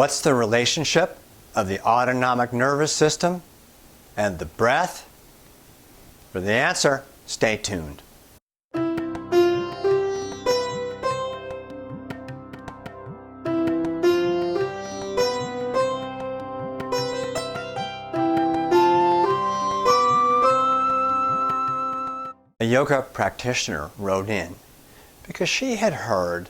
What's the relationship of the autonomic nervous system and the breath? For the answer, stay tuned. A yoga practitioner wrote in because she had heard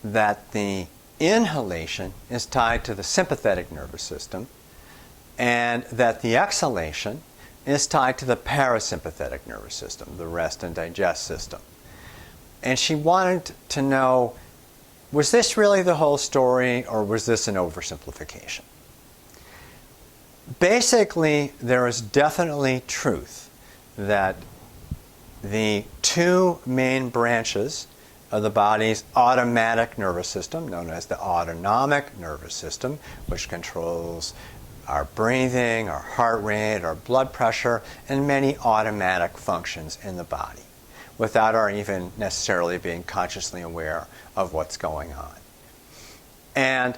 that the inhalation is tied to the sympathetic nervous system and that the exhalation is tied to the parasympathetic nervous system, the rest and digest system. And she wanted to know, was this really the whole story or was this an oversimplification? Basically, there is definitely truth that the two main branches of the body's automatic nervous system, known as the autonomic nervous system, which controls our breathing, our heart rate, our blood pressure, and many automatic functions in the body, without our even necessarily being consciously aware of what's going on. And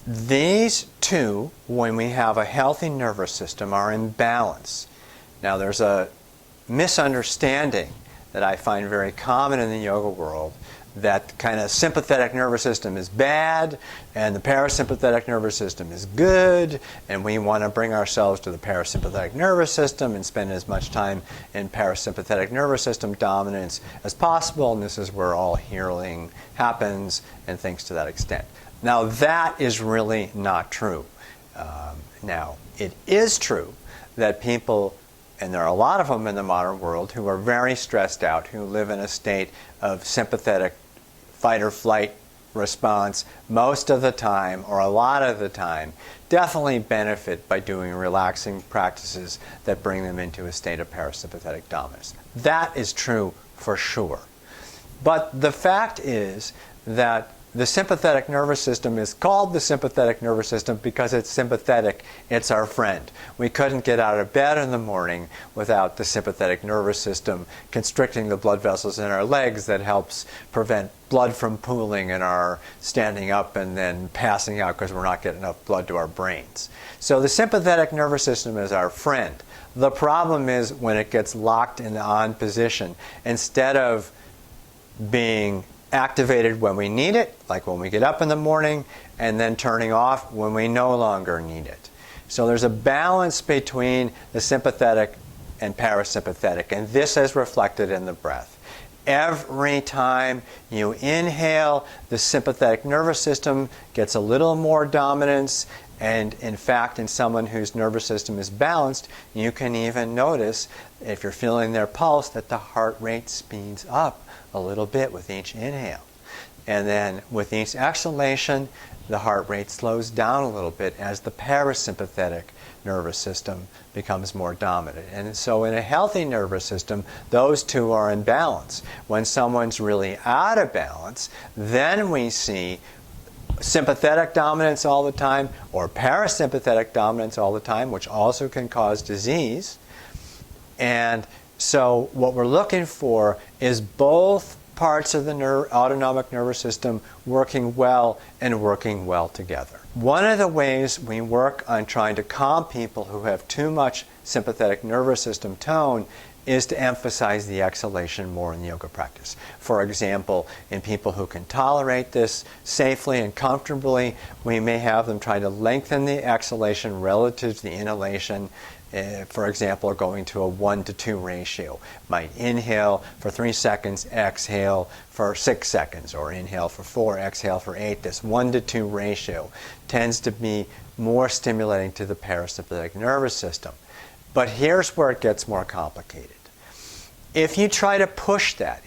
these two, when we have a healthy nervous system, are in balance. Now, there's a misunderstanding that I find very common in the yoga world, that kind of sympathetic nervous system is bad and the parasympathetic nervous system is good, and we want to bring ourselves to the parasympathetic nervous system and spend as much time in parasympathetic nervous system dominance as possible, and this is where all healing happens and things to that extent. Now, that is really not true. Now, it is true that people, and there are a lot of them in the modern world, who are very stressed out, who live in a state of sympathetic fight or flight response most of the time, or a lot of the time, definitely benefit by doing relaxing practices that bring them into a state of parasympathetic dominance. That is true for sure. But the fact is that the sympathetic nervous system is called the sympathetic nervous system because it's sympathetic. It's our friend. We couldn't get out of bed in the morning without the sympathetic nervous system constricting the blood vessels in our legs that helps prevent blood from pooling in our standing up and then passing out because we're not getting enough blood to our brains. So the sympathetic nervous system is our friend. The problem is when it gets locked in the on position, instead of being activated when we need it, like when we get up in the morning, and then turning off when we no longer need it. So there's a balance between the sympathetic and parasympathetic, and this is reflected in the breath. Every time you inhale, the sympathetic nervous system gets a little more dominance, and in fact, in someone whose nervous system is balanced, you can even notice, if you're feeling their pulse, that the heart rate speeds up a little bit with each inhale. And then with each exhalation, the heart rate slows down a little bit as the parasympathetic nervous system becomes more dominant. And so in a healthy nervous system, those two are in balance. When someone's really out of balance, then we see sympathetic dominance all the time or parasympathetic dominance all the time, which also can cause disease. And so what we're looking for is both parts of the autonomic nervous system working well and working well together. One of the ways we work on trying to calm people who have too much sympathetic nervous system tone is to emphasize the exhalation more in the yoga practice. For example, in people who can tolerate this safely and comfortably, we may have them try to lengthen the exhalation relative to the inhalation. For example, going to a 1-to-2 ratio. Might inhale for 3 seconds, exhale for 6 seconds, or inhale for 4, exhale for 8. This 1-to-2 ratio tends to be more stimulating to the parasympathetic nervous system. But here's where it gets more complicated. If you try to push that,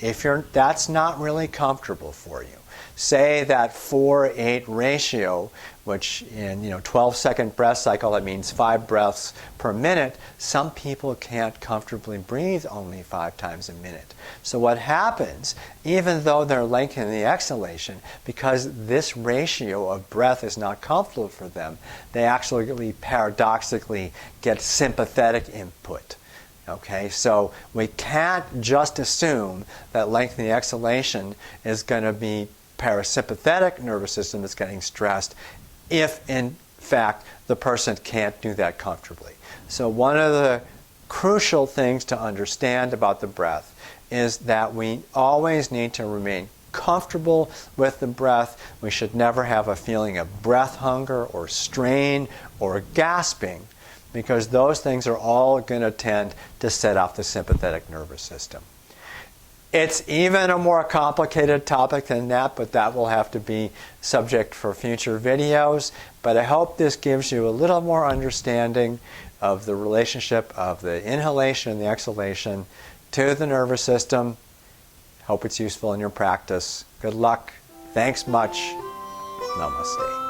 that's not really comfortable for you. Say that 4-8 ratio, which in 12-second breath cycle, that means 5 breaths per minute. Some people can't comfortably breathe only 5 times a minute. So what happens, even though they're lengthening the exhalation, because this ratio of breath is not comfortable for them, they actually paradoxically get sympathetic input. Okay, so we can't just assume that lengthening the exhalation is going to be parasympathetic nervous system that's getting stressed. if in fact the person can't do that comfortably. So one of the crucial things to understand about the breath is that we always need to remain comfortable with the breath. We should never have a feeling of breath hunger or strain or gasping, because those things are all going to tend to set off the sympathetic nervous system. It's even a more complicated topic than that, but that will have to be subject for future videos. But I hope this gives you a little more understanding of the relationship of the inhalation and the exhalation to the nervous system. Hope it's useful in your practice. Good luck. Thanks much. Namaste.